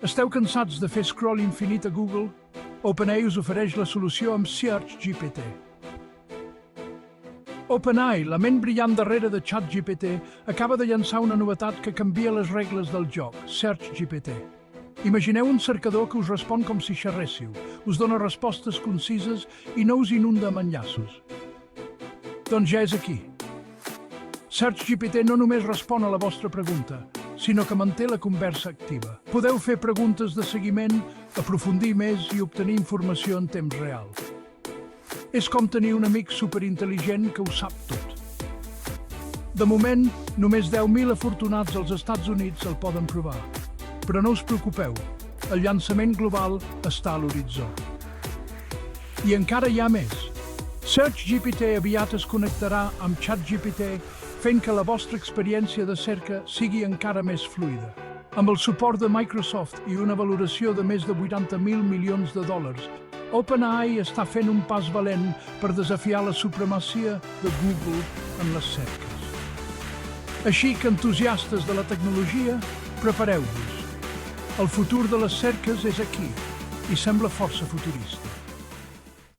Esteu cansats de fer scroll infinit a Google? OpenAI us ofereix la solució amb SearchGPT. OpenAI, la ment brillant darrere de ChatGPT, acaba de llançar una novetat que canvia les regles del joc, SearchGPT. Imagineu un cercador que us respon com si xerréssiu, us dona respostes concises i no us inunda amb enllaços. Doncs ja és aquí. SearchGPT no només respon a la vostra pregunta, sinó que manté la conversa activa. Podeu fer preguntes de seguiment, aprofundir més i obtenir informació en temps real. És com tenir un amic superintel·ligent que ho sap tot. De moment, només 10.000 afortunats als Estats Units el poden provar. Però no us preocupeu, el llançament global està a l'horitzó. I encara hi ha més. SearchGPT aviat es connectarà amb ChatGPT, fent que la vostra experiència de cerca sigui encara més fluida. Amb el suport de Microsoft i una valoració de més de 80.000 milions de dòlars, OpenAI està fent un pas valent per desafiar la supremacia de Google en les cerques. Així que, entusiastes de la tecnologia, prepareu-vos. El futur de les cerques és aquí i sembla força futurista.